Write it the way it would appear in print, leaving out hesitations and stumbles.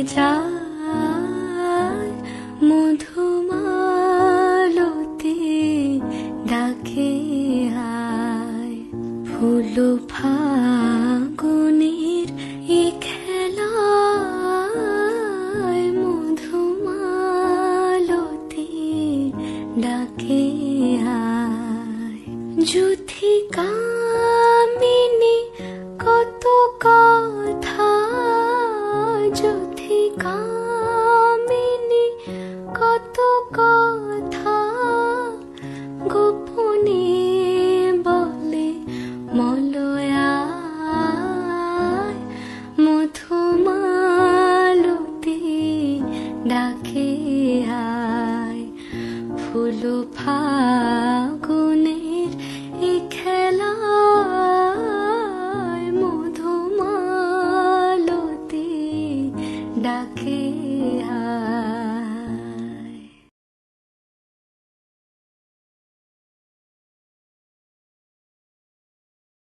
যায় মধুমালতি ডাকে আয়। ফুল ফাগুনের এ খেলায় মধুমালতি ডাকে আয়। যুথিকামিনী কত কথা, যুথিকামিনী কত কথা গোপনে বলে মলয়ায়। মধুমালতি ডাকে আয়। ফুল ফাগুনের এ খেলায় মধুমালতি ডাকে আয়।